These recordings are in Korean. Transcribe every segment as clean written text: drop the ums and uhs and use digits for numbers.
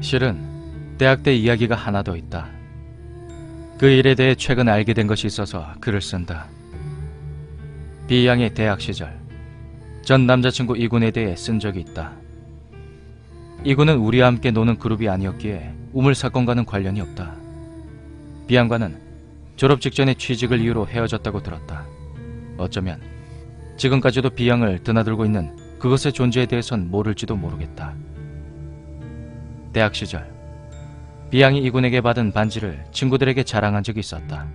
실은 대학 때 이야기가 하나 더 있다. 그 일에 대해 최근 알게 된 것이 있어서 글을 쓴다. B양의 대학 시절 전 남자친구 이군에 대해 쓴 적이 있다. 이군은 우리와 함께 노는 그룹이 아니었기에 우물 사건과는 관련이 없다. B양과는 졸업 직전에 취직을 이유로 헤어졌다고 들었다. 어쩌면 지금까지도 B양을 드나들고 있는 그것의 존재에 대해선 모를지도 모르겠다. 대학 시절 B양이 이군에게 받은 반지를 친구들에게 자랑한 적이 있었다.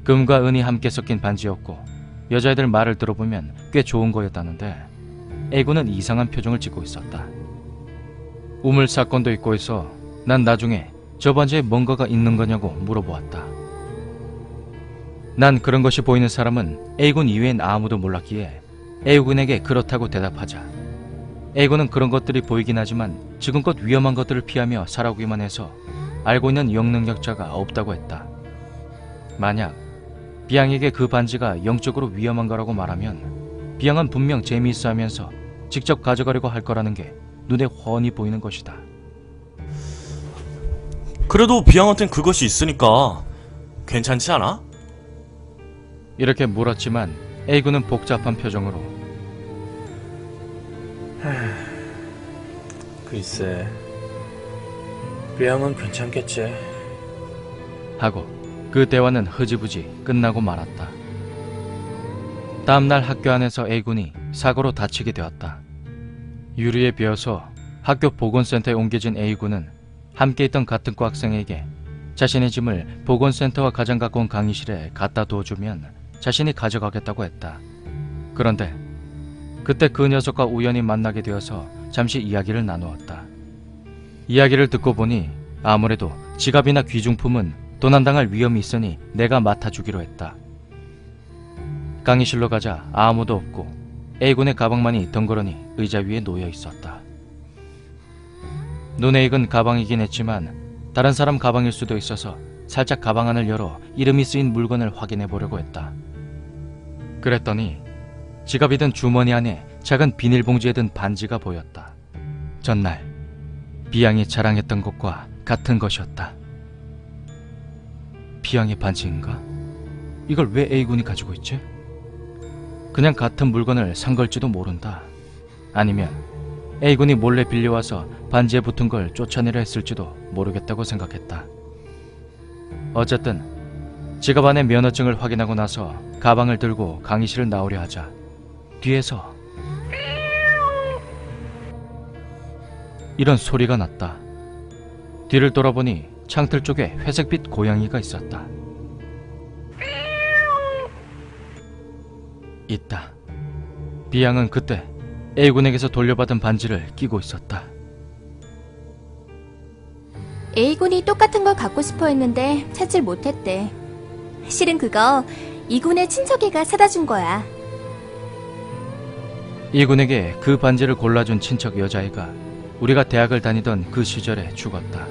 금과 은이 함께 섞인 반지였고 여자애들 말을 들어보면 꽤 좋은 거였다는데 A군은 이상한 표정을 짓고 있었다. 우물 사건도 있고 해서 난 나중에 저 반지에 뭔가가 있는 거냐고 물어보았다. 난 그런 것이 보이는 사람은 A군 이외엔 아무도 몰랐기에 A군에게 그렇다고 대답하자 A군은 그런 것들이 보이긴 하지만 지금껏 위험한 것들을 피하며 살아오기만 해서 알고 있는 영능력자가 없다고 했다. 만약 B양에게 그 반지가 영적으로 위험한 거라고 말하면 B양은 분명 재미있어 하면서 직접 가져가려고 할 거라는 게 눈에 훤히 보이는 것이다. 그래도 비양한텐 그것이 있으니까 괜찮지 않아? 이렇게 물었지만 A군은 복잡한 표정으로 글쎄, 비양은 괜찮겠지. 하고 그 대화는 흐지부지 끝나고 말았다. 다음날 학교 안에서 A군이 사고로 다치게 되었다. 유리에 베어서 학교 보건센터에 옮겨진 A군은 함께 있던 같은 과 학생에게 자신의 짐을 보건센터와 가장 가까운 강의실에 갖다 둬주면 자신이 가져가겠다고 했다. 그런데 그때 그 녀석과 우연히 만나게 되어서 잠시 이야기를 나누었다. 이야기를 듣고 보니 아무래도 지갑이나 귀중품은 도난당할 위험이 있으니 내가 맡아주기로 했다. 강의실로 가자 아무도 없고 A군의 가방만이 덩그러니 의자 위에 놓여 있었다. 눈에 익은 가방이긴 했지만 다른 사람 가방일 수도 있어서 살짝 가방 안을 열어 이름이 쓰인 물건을 확인해 보려고 했다. 그랬더니 지갑이든 주머니 안에 작은 비닐봉지에 든 반지가 보였다. 전날 B양이 자랑했던 것과 같은 것이었다. B양의 반지인가? 이걸 왜 A군이 가지고 있지? 그냥 같은 물건을 산 걸지도 모른다. 아니면 A군이 몰래 빌려와서 반지에 붙은 걸 쫓아내려 했을지도 모르겠다고 생각했다. 어쨌든 지갑 안의 면허증을 확인하고 나서 가방을 들고 강의실을 나오려 하자 뒤에서 이런 소리가 났다. 뒤를 돌아보니 창틀 쪽에 회색빛 고양이가 있었다. 있다. B양은 그때 A군에게서 돌려받은 반지를 끼고 있었다. A군이 똑같은 걸 갖고 싶어 했는데 찾질 못했대. 실은 그거 이군의 친척애가 사다 준 거야. 이군에게 그 반지를 골라준 친척 여자애가 우리가 대학을 다니던 그 시절에 죽었다.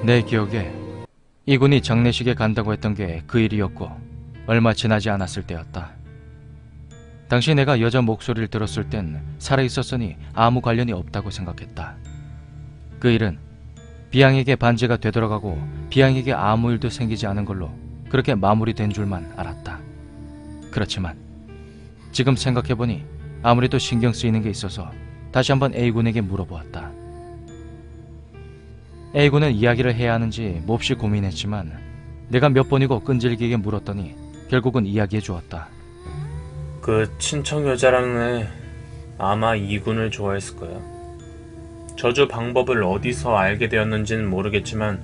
내 기억에 이군이 장례식에 간다고 했던 게 그 일이었고 얼마 지나지 않았을 때였다. 당시 내가 여자 목소리를 들었을 땐 살아있었으니 아무 관련이 없다고 생각했다. 그 일은 B양에게 반지가 되돌아가고 B양에게 아무 일도 생기지 않은 걸로 그렇게 마무리된 줄만 알았다. 그렇지만 지금 생각해보니 아무래도 신경 쓰이는 게 있어서 다시 한번 A군에게 물어보았다. A군은 이야기를 해야 하는지 몹시 고민했지만 내가 몇 번이고 끈질기게 물었더니 결국은 이야기해 주었다. 그 친척 여자라는 애 아마 이군을 좋아했을 거야. 저주 방법을 어디서 알게 되었는지는 모르겠지만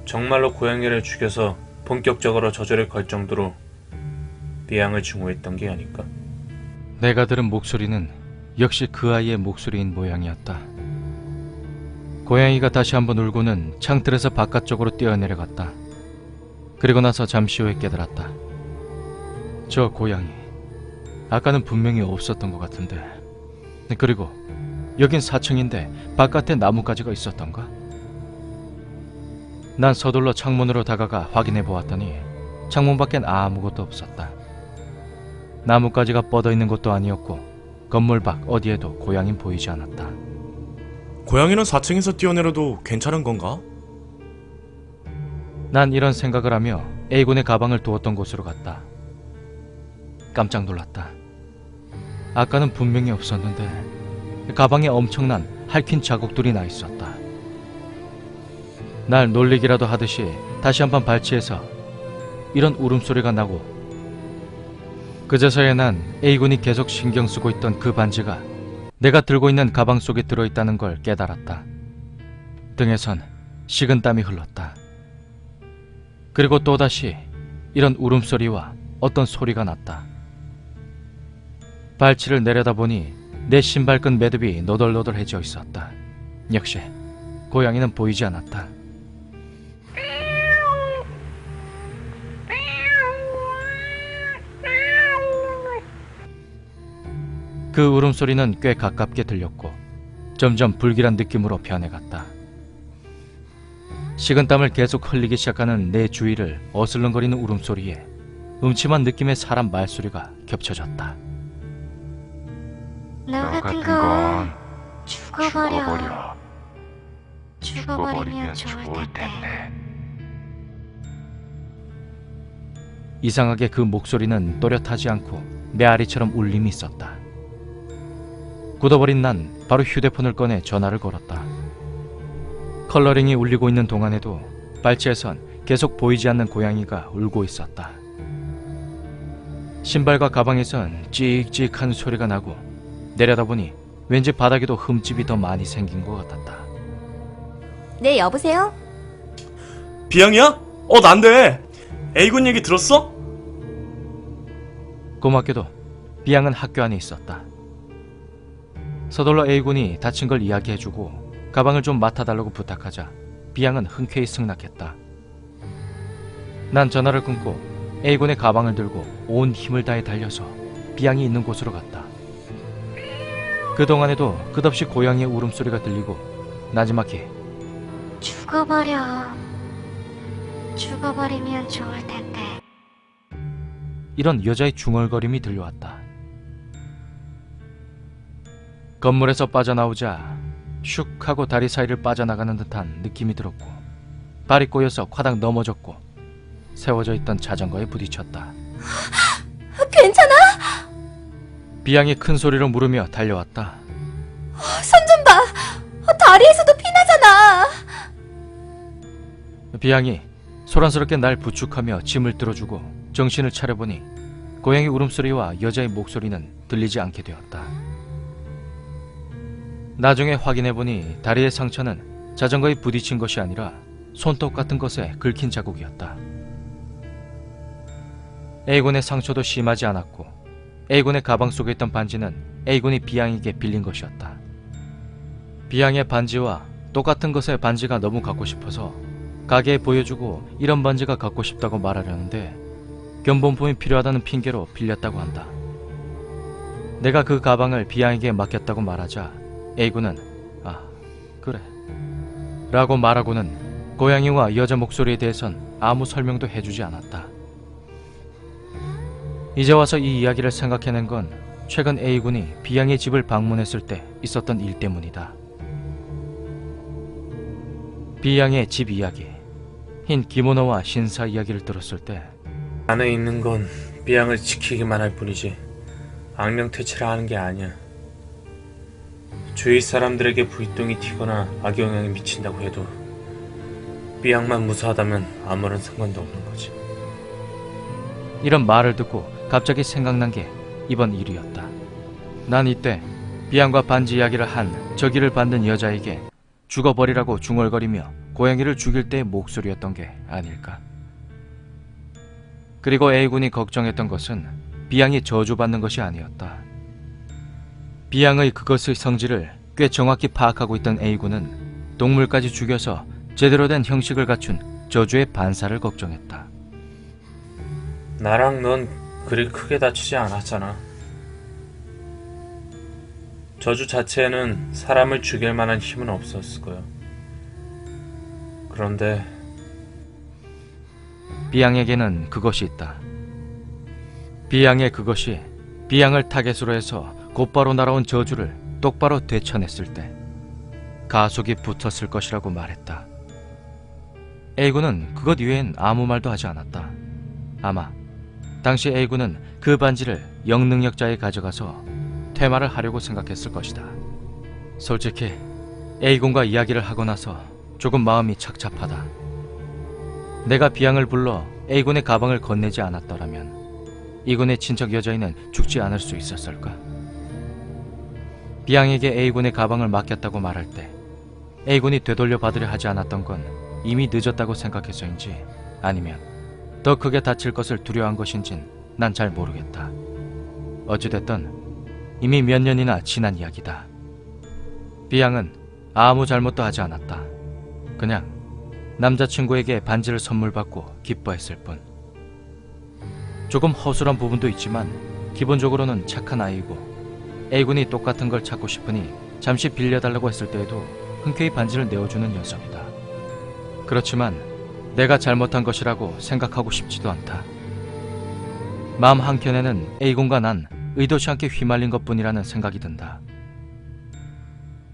정말로 고양이를 죽여서 본격적으로 저주를 걸 정도로 비양을 증오했던 게 아닐까? 내가 들은 목소리는 역시 그 아이의 목소리인 모양이었다. 고양이가 다시 한번 울고는 창틀에서 바깥쪽으로 뛰어내려갔다. 그리고 나서 잠시 후에 깨달았다. 저 고양이 아까는 분명히 없었던 것 같은데, 그리고 여긴 4층인데 바깥에 나뭇가지가 있었던가? 난 서둘러 창문으로 다가가 확인해 보았더니 창문 밖엔 아무것도 없었다. 나뭇가지가 뻗어 있는 것도 아니었고 건물 밖 어디에도 고양이는 보이지 않았다. 고양이는 4층에서 뛰어내려도 괜찮은 건가? 난 이런 생각을 하며 A군의 가방을 두었던 곳으로 갔다. 깜짝 놀랐다. 아까는 분명히 없었는데 가방에 엄청난 핥힌 자국들이 나 있었다. 날 놀리기라도 하듯이 다시 한번 발치해서 이런 울음소리가 나고, 그제서야 난 A군이 계속 신경 쓰고 있던 그 반지가 내가 들고 있는 가방 속에 들어있다는 걸 깨달았다. 등에선 식은땀이 흘렀다. 그리고 또다시 이런 울음소리와 어떤 소리가 났다. 발치를 내려다보니 내 신발끈 매듭이 너덜너덜해져 있었다. 역시 고양이는 보이지 않았다. 그 울음소리는 꽤 가깝게 들렸고 점점 불길한 느낌으로 변해갔다. 식은땀을 계속 흘리기 시작하는 내 주위를 어슬렁거리는 울음소리에 음침한 느낌의 사람 말소리가 겹쳐졌다. 너 같은 건 죽어버려. 죽어버리면 좋을 텐데. 이상하게 그 목소리는 또렷하지 않고 메아리처럼 울림이 있었다. 굳어버린 난 바로 휴대폰을 꺼내 전화를 걸었다. 컬러링이 울리고 있는 동안에도 발치에선 계속 보이지 않는 고양이가 울고 있었다. 신발과 가방에선 찍찍한 소리가 나고 내려다보니 왠지 바닥에도 흠집이 더 많이 생긴 것 같았다. 네, 여보세요? 비양이야? 난데. A군 얘기 들었어? 고맙게도 비양은 학교 안에 있었다. 서둘러 A군이 다친 걸 이야기해주고 가방을 좀 맡아달라고 부탁하자 비양은 흔쾌히 승낙했다. 난 전화를 끊고 A군의 가방을 들고 온 힘을 다해 달려서 비양이 있는 곳으로 갔다. 그동안에도 끝없이 고양이의 울음소리가 들리고 나지막히 죽어버리면 좋을 텐데. 이런 여자의 중얼거림이 들려왔다. 건물에서 빠져나오자 슉 하고 다리 사이를 빠져나가는 듯한 느낌이 들었고 발이 꼬여서 화닥 넘어졌고 세워져 있던 자전거에 부딪혔다. 괜찮아? 비양이 큰 소리로 물으며 달려왔다. 손 좀 봐. 다리에서도 피 나잖아. 비양이 소란스럽게 날 부축하며 짐을 들어주고 정신을 차려보니 고양이 울음소리와 여자의 목소리는 들리지 않게 되었다. 나중에 확인해보니 다리의 상처는 자전거에 부딪힌 것이 아니라 손톱 같은 것에 긁힌 자국이었다. A군의 상처도 심하지 않았고 A군의 가방 속에 있던 반지는 A군이 비양에게 빌린 것이었다. 비양의 반지와 똑같은 것의 반지가 너무 갖고 싶어서 가게에 보여주고 이런 반지가 갖고 싶다고 말하려는데 견본품이 필요하다는 핑계로 빌렸다고 한다. 내가 그 가방을 비양에게 맡겼다고 말하자 A군은 그래 라고 말하고는 고양이와 여자 목소리에 대해선 아무 설명도 해주지 않았다. 이제 와서 이 이야기를 생각해낸 건 최근 A군이 비양의 집을 방문했을 때 있었던 일 때문이다. 비양의 집 이야기, 흰 기모노와 신사 이야기를 들었을 때 안에 있는 건 비양을 지키기만 할 뿐이지 악명퇴치를 하는 게 아니야. 주위 사람들에게 부익동이 튀거나 악영향이 미친다고 해도 비양만 무사하다면 아무런 상관도 없는 거지. 이런 말을 듣고 갑자기 생각난 게 이번 일이었다. 난 이때 비양과 반지 이야기를 한 저기를 받는 여자에게 죽어버리라고 중얼거리며 고양이를 죽일 때의 목소리였던 게 아닐까. 그리고 A군이 걱정했던 것은 비양이 저주받는 것이 아니었다. 비양의 그것의 성질을 꽤 정확히 파악하고 있던 A군은 동물까지 죽여서 제대로 된 형식을 갖춘 저주의 반사를 걱정했다. 나랑 넌 그리 크게 다치지 않았잖아. 저주 자체에는 사람을 죽일 만한 힘은 없었을 거야. 그런데 비양에게는 그것이 있다. 비양의 그것이 비양을 타겟으로 해서 곧바로 날아온 저주를 똑바로 되쳐냈을 때 가속이 붙었을 것이라고 말했다. A군은 그것 이외엔 아무 말도 하지 않았다. 아마 당시 A군은 그 반지를 영능력자에 가져가서 퇴마를 하려고 생각했을 것이다. 솔직히 A군과 이야기를 하고 나서 조금 마음이 착잡하다. 내가 비양을 불러 A군의 가방을 건네지 않았더라면 이군의 친척 여자애는 죽지 않을 수 있었을까? 비양에게 A군의 가방을 맡겼다고 말할 때 A군이 되돌려 받으려 하지 않았던 건 이미 늦었다고 생각해서인지 아니면 더 크게 다칠 것을 두려워한 것인진 난 잘 모르겠다. 어찌됐든 이미 몇 년이나 지난 이야기다. 비양은 아무 잘못도 하지 않았다. 그냥 남자친구에게 반지를 선물 받고 기뻐했을 뿐. 조금 허술한 부분도 있지만 기본적으로는 착한 아이고 A군이 똑같은 걸 찾고 싶으니 잠시 빌려달라고 했을 때에도 흔쾌히 반지를 내어주는 녀석이다. 그렇지만 내가 잘못한 것이라고 생각하고 싶지도 않다. 마음 한켠에는 A군과 난 의도치 않게 휘말린 것뿐이라는 생각이 든다.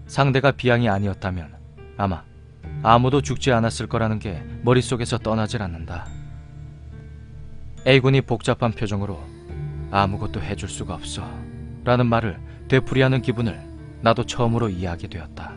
상대가 비양이 아니었다면 아마 아무도 죽지 않았을 거라는 게 머릿속에서 떠나질 않는다. A군이 복잡한 표정으로 아무것도 해줄 수가 없어 라는 말을 되풀이하는 기분을 나도 처음으로 이해하게 되었다.